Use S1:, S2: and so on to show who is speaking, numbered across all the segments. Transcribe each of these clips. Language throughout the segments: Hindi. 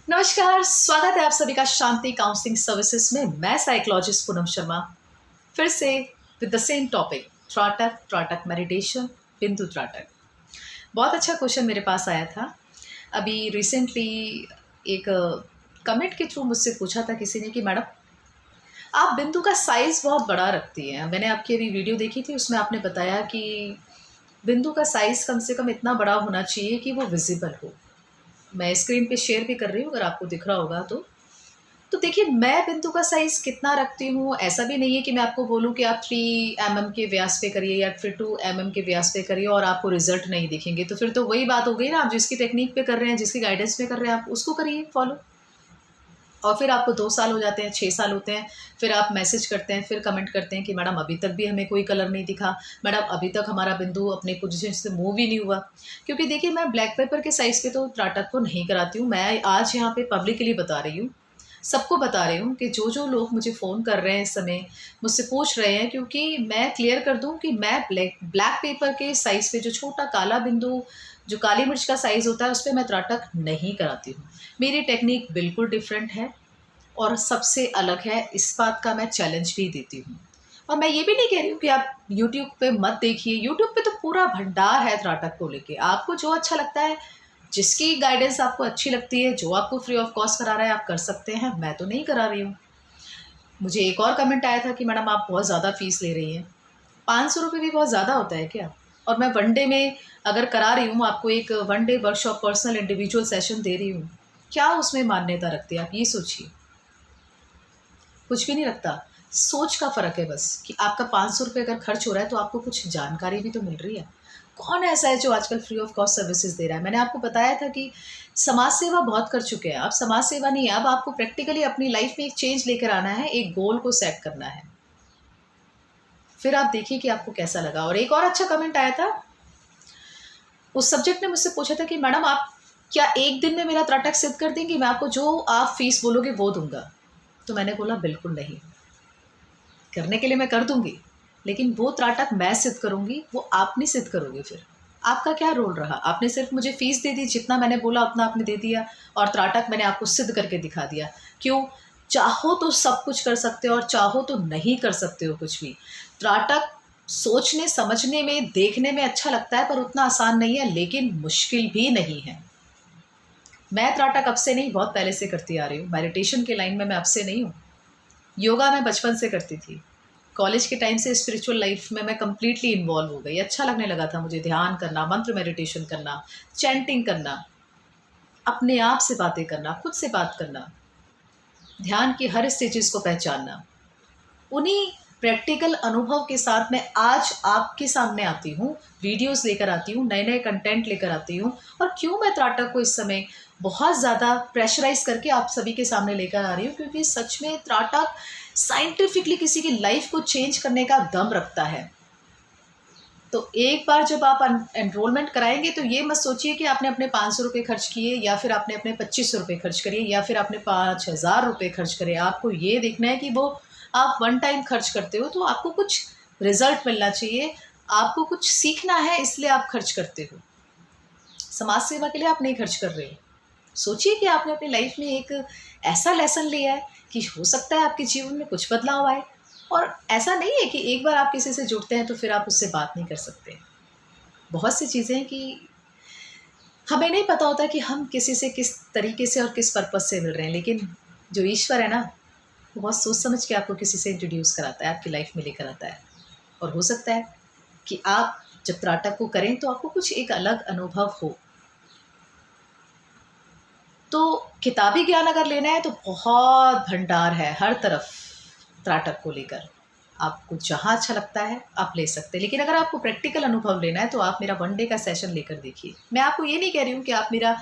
S1: नमस्कार, स्वागत है आप सभी का शांति काउंसलिंग सर्विसेज में। मैं साइकोलॉजिस्ट पूनम शर्मा फिर से with the same topic trataka trataka meditation bindu trataka. बहुत अच्छा क्वेश्चन मेरे पास आया था अभी रिसेंटली। एक कमेंट के थ्रू मुझसे पूछा था किसी ने कि मैडम आप बिंदु का साइज़ बहुत बड़ा रखती हैं। मैंने आपकी अभी वीडियो देखी थी, उसमें आपने बताया कि बिंदु का साइज़ कम से कम इतना बड़ा होना चाहिए कि वो विजिबल हो। मैं स्क्रीन पे शेयर भी कर रही हूँ, अगर आपको दिख रहा होगा तो देखिए, मैं बिंदु का साइज़ कितना रखती हूँ, ऐसा भी नहीं है कि मैं आपको बोलूँ कि आप 3 एमएम के व्यास पे करिए या फिर 2 एमएम के व्यास पे करिए और आपको रिज़ल्ट नहीं दिखेंगे। तो फिर तो वही बात हो गई ना, आप जिसकी टेक्नीक पे कर रहे हैं, जिसकी गाइडेंस पे कर रहे हैं, आप उसको करिए फॉलो। और फिर आपको 2 साल हो जाते हैं, 6 साल होते हैं, फिर आप मैसेज करते हैं, फिर कमेंट करते हैं कि मैडम अभी तक भी हमें कोई कलर नहीं दिखा, मैडम अभी तक हमारा बिंदु अपने पोजीशन से मूव ही नहीं हुआ। क्योंकि देखिए, मैं ब्लैक पेपर के साइज़ पे तो त्राटक को नहीं कराती हूँ। मैं आज यहाँ पे पब्लिकली बता रही हूँ, सबको बता रही हूँ कि जो लोग मुझे फ़ोन कर रहे हैं इस समय, मुझसे पूछ रहे हैं, क्योंकि मैं क्लियर कर दूँ कि मैं ब्लैक पेपर के साइज़ पे जो छोटा काला बिंदु, जो काली मिर्च का साइज़ होता है, उस पे मैं त्राटक नहीं कराती हूँ। मेरी टेक्नीक बिल्कुल डिफरेंट है और सबसे अलग है, इस बात का मैं चैलेंज भी देती हूँ। और मैं ये भी नहीं कह रही हूँ कि आप यूट्यूब पे मत देखिए, यूट्यूब पे तो पूरा भंडार है त्राटक को लेके। आपको जो अच्छा लगता है, जिसकी गाइडेंस आपको अच्छी लगती है, जो आपको फ्री ऑफ कॉस्ट करा रहा है, आप कर सकते हैं। मैं तो नहीं करा रही हूँ। मुझे एक और कमेंट आया था कि मैडम आप बहुत ज़्यादा फ़ीस ले रही हैं। ₹500 भी बहुत ज़्यादा होता है क्या? और मैं वन डे में अगर करा रही हूँ, आपको एक one day workshop personal individual session दे रही हूँ, क्या उसमें मान्यता रखती है? आप ये सोचिए। कुछ भी नहीं रखता। सोच का फ़र्क है बस, कि आपका ₹500 अगर खर्च हो रहा है तो आपको कुछ जानकारी भी तो मिल रही है। कौन ऐसा है जो आजकल फ्री ऑफ कॉस्ट सर्विसेज़ दे रहा है? मैंने आपको बताया था कि समाज सेवा बहुत कर चुके हैं। अब समाज सेवा नहीं है, अब आपको प्रैक्टिकली अपनी लाइफ़ में एक चेंज लेकर आना है, एक गोल को सेट करना है। फिर आप देखिए कि आपको कैसा लगा। और एक और अच्छा कमेंट आया था, उस सब्जेक्ट ने मुझसे पूछा था कि मैडम आप क्या 1 दिन में मेरा त्राटक सिद्ध कर देंगी? मैं आपको जो आप फ़ीस बोलोगे वो दूँगा। तो मैंने बोला बिल्कुल नहीं। करने के लिए मैं कर दूँगी, लेकिन वो त्राटक मैं सिद्ध करूँगी, वो आप नहीं सिद्ध करोगे फिर। आपका क्या रोल रहा? आपने सिर्फ़ मुझे फ़ीस दे दी, जितना मैंने बोला उतना आपने दे दिया और त्राटक मैंने आपको सिद्ध करके दिखा दिया। क्यों? चाहो तो सब कुछ कर सकते हो और चाहो तो नहीं कर सकते हो कुछ भी। त्राटक सोचने, समझने में, देखने में अच्छा लगता है, पर उतना आसान नहीं है, लेकिन मुश्किल भी नहीं है। मैं त्राटक अब से नहीं, बहुत पहले से करती आ रही हूँ। मेडिटेशन के लाइन में मैं अब से नहीं हूँ। योगा मैं बचपन से करती थी। कॉलेज के टाइम से स्पिरिचुअल लाइफ में मैं कंप्लीटली इन्वॉल्व हो गई। अच्छा लगने लगा था मुझे ध्यान करना, मंत्र मेडिटेशन करना, चैंटिंग करना, अपने आप से बातें करना, खुद से बात करना, ध्यान की हर स्टेजेस को पहचानना। उन्हीं प्रैक्टिकल अनुभव के साथ मैं आज आपके सामने आती हूँ, वीडियोस लेकर आती हूँ, नए-नए कंटेंट लेकर आती हूँ। और क्यों मैं त्राटक को इस समय बहुत ज़्यादा प्रेशराइज़ करके आप सभी के सामने लेकर आ रही हूँ, क्योंकि सच में त्राटक साइंटिफिकली किसी की लाइफ को चेंज करने का दम रखता है। तो एक बार जब आप एनरोलमेंट कराएँगे, तो ये मत सोचिए कि आपने अपने ₹500 खर्च किए या फिर आपने अपने ₹2500 खर्च करिए या फिर आपने ₹5000 खर्च करे। आपको ये देखना है कि वो आप वन टाइम खर्च करते हो, तो आपको कुछ रिज़ल्ट मिलना चाहिए, आपको कुछ सीखना है, इसलिए आप खर्च करते हो। समाज सेवा के लिए आप नहीं खर्च कर रहे हो। सोचिए कि आपने अपनी लाइफ में एक ऐसा लेसन लिया है कि हो सकता है आपके जीवन में कुछ बदलाव आए। और ऐसा नहीं है कि एक बार आप किसी से जुड़ते हैं तो फिर आप उससे बात नहीं कर सकते। बहुत सी चीज़ें हैं कि हमें नहीं पता होता कि हम किसी से किस तरीके से और किस पर्पज़ से मिल रहे हैं, लेकिन जो ईश्वर है ना, वो बहुत सोच समझ के आपको किसी से इंट्रोड्यूस कराता है, आपकी लाइफ में लेकर आता है। और हो सकता है कि आप जब त्राटक को करें तो आपको कुछ एक अलग अनुभव हो। तो किताबी ज्ञान अगर लेना है तो बहुत भंडार है हर तरफ त्राटक को लेकर। आपको जहाँ अच्छा लगता है आप ले सकते हैं, लेकिन अगर आपको प्रैक्टिकल अनुभव लेना है तो आप मेरा वन डे का सेशन लेकर देखिए। मैं आपको ये नहीं कह रही हूँ कि आप मेरा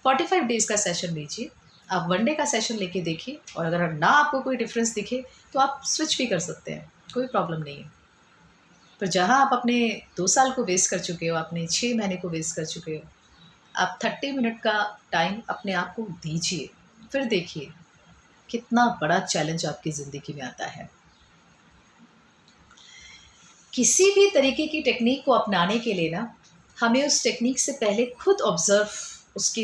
S1: 45 डेज़ का सेशन लीजिए। आप वन डे का सेशन लेके देखिए, और अगर ना आपको कोई डिफरेंस दिखे तो आप स्विच भी कर सकते हैं, कोई प्रॉब्लम नहीं है। पर जहाँ आप अपने 2 साल को वेस्ट कर चुके हो, अपने 6 महीने को वेस्ट कर चुके हो, आप 30 मिनट का टाइम अपने आप को दीजिए। फिर देखिए कितना बड़ा चैलेंज आपकी ज़िंदगी में आता है। किसी भी तरीके की टेक्नीक को अपनाने के लिए ना, हमें उस टेक्नीक से पहले खुद ऑब्ज़र्व, उसकी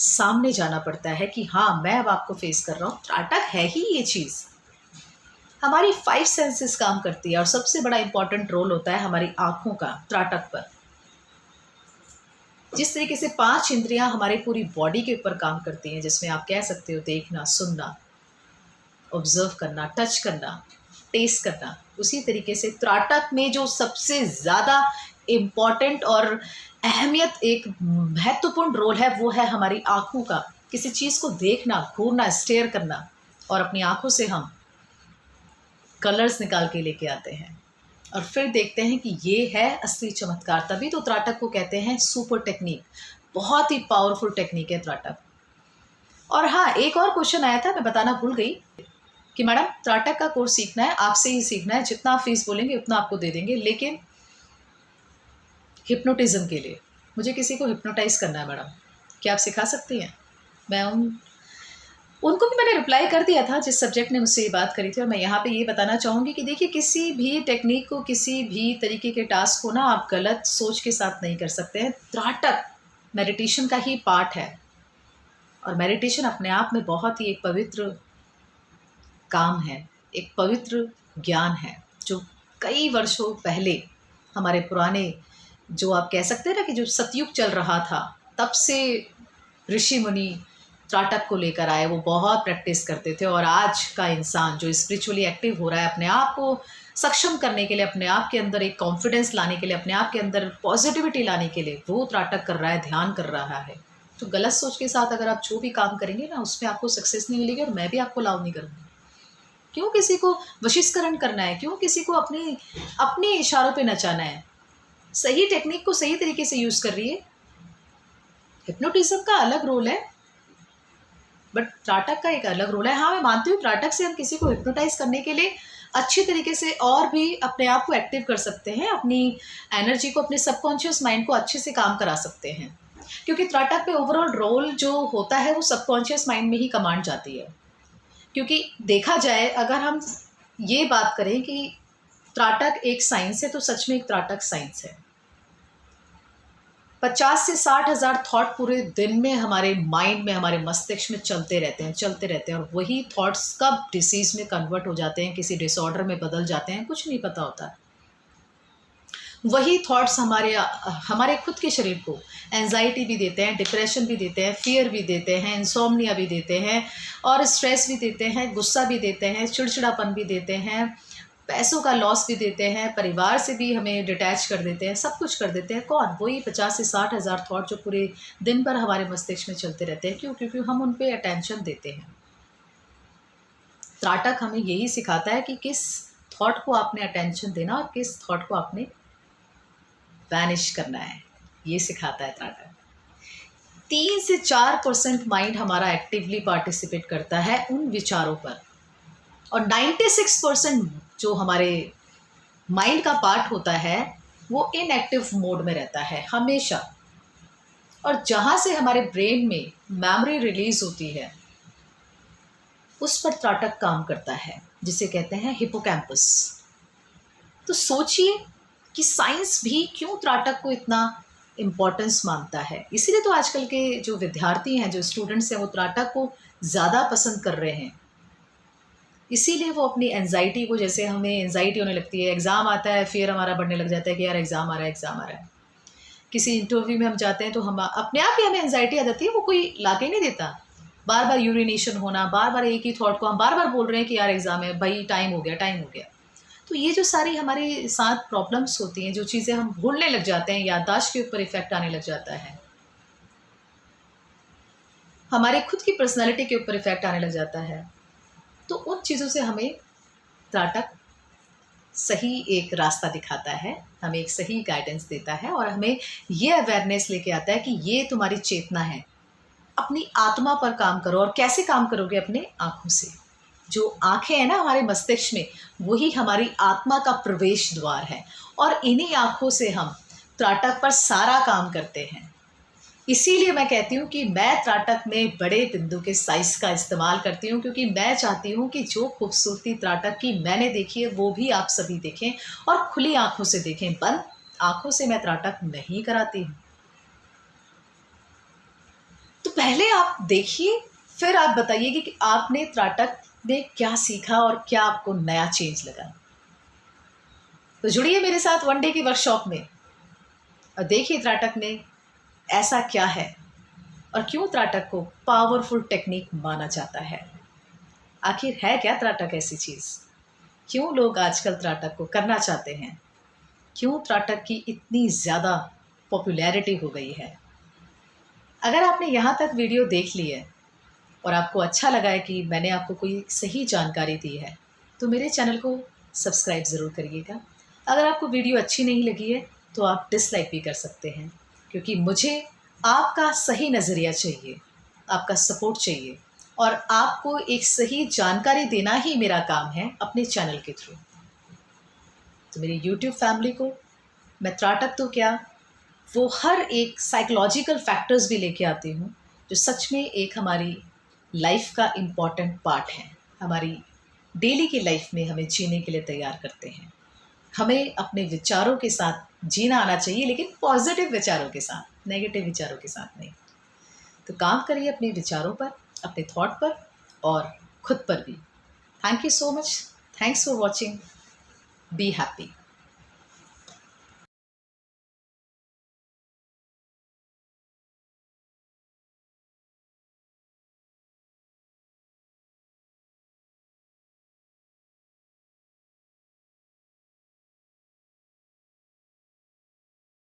S1: सामने जाना पड़ता है कि हाँ, मैं अब आपको फेस कर रहा हूँ। त्राटक है ही ये चीज़। हमारी 5 सेंसेस काम करती है और सबसे बड़ा इंपॉर्टेंट रोल होता है हमारी आँखों का त्राटक पर। जिस तरीके से 5 इंद्रियाँ हमारी पूरी बॉडी के ऊपर काम करती हैं, जिसमें आप कह सकते हो देखना, सुनना, ऑब्जर्व करना, टच करना, टेस्ट करना, उसी तरीके से त्राटक में जो सबसे ज़्यादा इम्पॉर्टेंट और अहमियत एक महत्वपूर्ण रोल है वो है हमारी आँखों का। किसी चीज़ को देखना, घूरना, स्टेयर करना और अपनी आँखों से हम कलर्स निकाल के लेके आते हैं और फिर देखते हैं कि ये है असली चमत्कार। तभी तो त्राटक को कहते हैं सुपर टेक्निक। बहुत ही पावरफुल टेक्निक है त्राटक। और हाँ, एक और क्वेश्चन आया था, मैं बताना भूल गई कि मैडम त्राटक का कोर्स सीखना है, आपसे ही सीखना है, जितना आप फीस बोलेंगे उतना आपको दे देंगे, लेकिन हिप्नोटिज्म के लिए मुझे किसी को हिप्नोटाइज करना है मैडम, क्या आप सिखा सकती हैं? मैं उनको भी मैंने रिप्लाई कर दिया था जिस सब्जेक्ट ने मुझसे ये बात करी थी। और मैं यहाँ पे ये बताना चाहूँगी कि देखिए, किसी भी टेक्निक को, किसी भी तरीके के टास्क को ना आप गलत सोच के साथ नहीं कर सकते हैं। त्राटक मेडिटेशन का ही पार्ट है और मेडिटेशन अपने आप में बहुत ही एक पवित्र काम है, एक पवित्र ज्ञान है जो कई वर्षों पहले हमारे पुराने, जो आप कह सकते हैं ना कि जो सतयुग चल रहा था, तब से ऋषि मुनि त्राटक को लेकर आए। वो बहुत प्रैक्टिस करते थे और आज का इंसान जो स्पिरिचुअली एक्टिव हो रहा है, अपने आप को सक्षम करने के लिए, अपने आप के अंदर एक कॉन्फिडेंस लाने के लिए, अपने आप के अंदर पॉजिटिविटी लाने के लिए, वो त्राटक कर रहा है, ध्यान कर रहा है। तो गलत सोच के साथ अगर आप जो भी काम करेंगे ना, उसमें आपको सक्सेस नहीं मिलेगी और मैं भी आपको अलाउ नहीं करूँगी। क्यों किसी को वशीकरण करना है? क्यों किसी को अपने इशारों पे नचाना है? सही टेक्निक को सही तरीके से यूज़ कर रही है। हिप्नोटिज्म का अलग रोल है, बट त्राटक का एक अलग रोल है। हाँ, मैं मानती हूँ त्राटक से हम किसी को हिप्नोटाइज करने के लिए अच्छी तरीके से और भी अपने आप को एक्टिव कर सकते हैं, अपनी एनर्जी को, अपने सबकॉन्शियस माइंड को अच्छे से काम करा सकते हैं, क्योंकि त्राटक पे ओवरऑल रोल जो होता है वो सबकॉन्शियस माइंड में ही कमांड जाती है। क्योंकि देखा जाए, अगर हम ये बात करें कि त्राटक एक साइंस है, तो सच में एक त्राटक साइंस है। 50 से 60 हज़ार थॉट पूरे दिन में हमारे माइंड में, हमारे मस्तिष्क में चलते रहते हैं और वही थॉट्स कब डिसीज़ में कन्वर्ट हो जाते हैं, किसी डिसऑर्डर में बदल जाते हैं, कुछ नहीं पता होता। वही थॉट्स हमारे खुद के शरीर को एंजाइटी भी देते हैं, डिप्रेशन भी देते हैं, फियर भी देते हैं, इंसोम्निया भी देते हैं और स्ट्रेस भी देते हैं, गुस्सा भी देते हैं, चिड़चिड़ापन भी देते हैं, पैसों का लॉस भी देते हैं, परिवार से भी हमें डिटैच कर देते हैं, सब कुछ कर देते हैं। कौन? वही 50 से 60 हज़ार थॉट जो पूरे दिन भर हमारे मस्तिष्क में चलते रहते हैं। क्यों? क्योंकि हम उन पे अटेंशन देते हैं। त्राटक हमें यही सिखाता है कि किस थॉट को आपने अटेंशन देना और किस थॉट को आपने वैनिश करना है, ये सिखाता है त्राटक। 3 से 4% माइंड हमारा एक्टिवली पार्टिसिपेट करता है उन विचारों पर, और 96% जो हमारे माइंड का पार्ट होता है वो इनएक्टिव मोड में रहता है हमेशा। और जहाँ से हमारे ब्रेन में मेमोरी रिलीज होती है, उस पर त्राटक काम करता है, जिसे कहते हैं हिपोकैम्पस। तो सोचिए कि साइंस भी क्यों त्राटक को इतना इम्पोर्टेंस मानता है। इसीलिए तो आजकल के जो विद्यार्थी हैं, जो स्टूडेंट्स हैं, वो त्राटक को ज़्यादा पसंद कर रहे हैं। इसीलिए वो अपनी एंजाइटी को, जैसे हमें एंजाइटी होने लगती है, एग्ज़ाम आता है, फिर हमारा बढ़ने लग जाता है कि यार एग्ज़ाम आ रहा है, एग्ज़ाम आ रहा है। किसी इंटरव्यू में हम जाते हैं तो हम अपने आप ही हमें एंजाइटी आ जाती है, वो कोई ला के नहीं देता। बार बार यूरिनेशन होना, बार बार एक ही थॉट को हम बार बार बोल रहे हैं कि यार एग्ज़ाम है भाई, टाइम हो गया, टाइम हो गया। तो ये जो सारी हमारे साथ प्रॉब्लम्स होती हैं, जो चीज़ें हम भूलने लग जाते हैं, याददाश्त के ऊपर इफेक्ट आने लग जाता है, हमारे खुद की पर्सनैलिटी के ऊपर इफेक्ट आने लग जाता है, तो उन चीज़ों से हमें त्राटक सही एक रास्ता दिखाता है, हमें एक सही गाइडेंस देता है और हमें ये अवेयरनेस लेके आता है कि ये तुम्हारी चेतना है, अपनी आत्मा पर काम करो। और कैसे काम करोगे? अपने आँखों से। जो आँखें हैं ना हमारे मस्तिष्क में, वही हमारी आत्मा का प्रवेश द्वार है और इन्हीं आँखों से हम त्राटक पर सारा काम करते हैं। इसीलिए मैं कहती हूँ कि मैं त्राटक में बड़े बिंदु के साइज़ का इस्तेमाल करती हूँ, क्योंकि मैं चाहती हूँ कि जो खूबसूरती त्राटक की मैंने देखी है वो भी आप सभी देखें और खुली आँखों से देखें। बंद आँखों से मैं त्राटक नहीं कराती हूँ। तो पहले पहले आप देखिए, फिर आप बताइएगा कि आपने त्राटक में क्या सीखा और क्या आपको नया चेंज लगा। तो जुड़िए मेरे साथ वन डे की वर्कशॉप में और देखिए त्राटक में ऐसा क्या है और क्यों त्राटक को पावरफुल टेक्निक माना जाता है। आखिर है क्या त्राटक ऐसी चीज़? क्यों लोग आजकल त्राटक को करना चाहते हैं? क्यों त्राटक की इतनी ज़्यादा पॉपुलैरिटी हो गई है? अगर आपने यहाँ तक वीडियो देख ली है और आपको अच्छा लगा है कि मैंने आपको कोई सही जानकारी दी है, तो मेरे चैनल को सब्सक्राइब ज़रूर करिएगा। अगर आपको वीडियो अच्छी नहीं लगी है तो आप डिसलाइक भी कर सकते हैं, क्योंकि मुझे आपका सही नज़रिया चाहिए, आपका सपोर्ट चाहिए और आपको एक सही जानकारी देना ही मेरा काम है अपने चैनल के थ्रू। तो मेरी यूट्यूब फैमिली को मैं त्राटक तो क्या, वो हर एक साइकोलॉजिकल फैक्टर्स भी लेके आती हूँ जो सच में एक हमारी लाइफ का इम्पॉर्टेंट पार्ट है। हमारी डेली की लाइफ में हमें जीने के लिए तैयार करते हैं। हमें अपने विचारों के साथ जीना आना चाहिए, लेकिन पॉजिटिव विचारों के साथ, नेगेटिव विचारों के साथ नहीं। तो काम करिए अपने विचारों पर, अपने थॉट पर और खुद पर भी। Thank you so much. Thanks for watching. Be happy.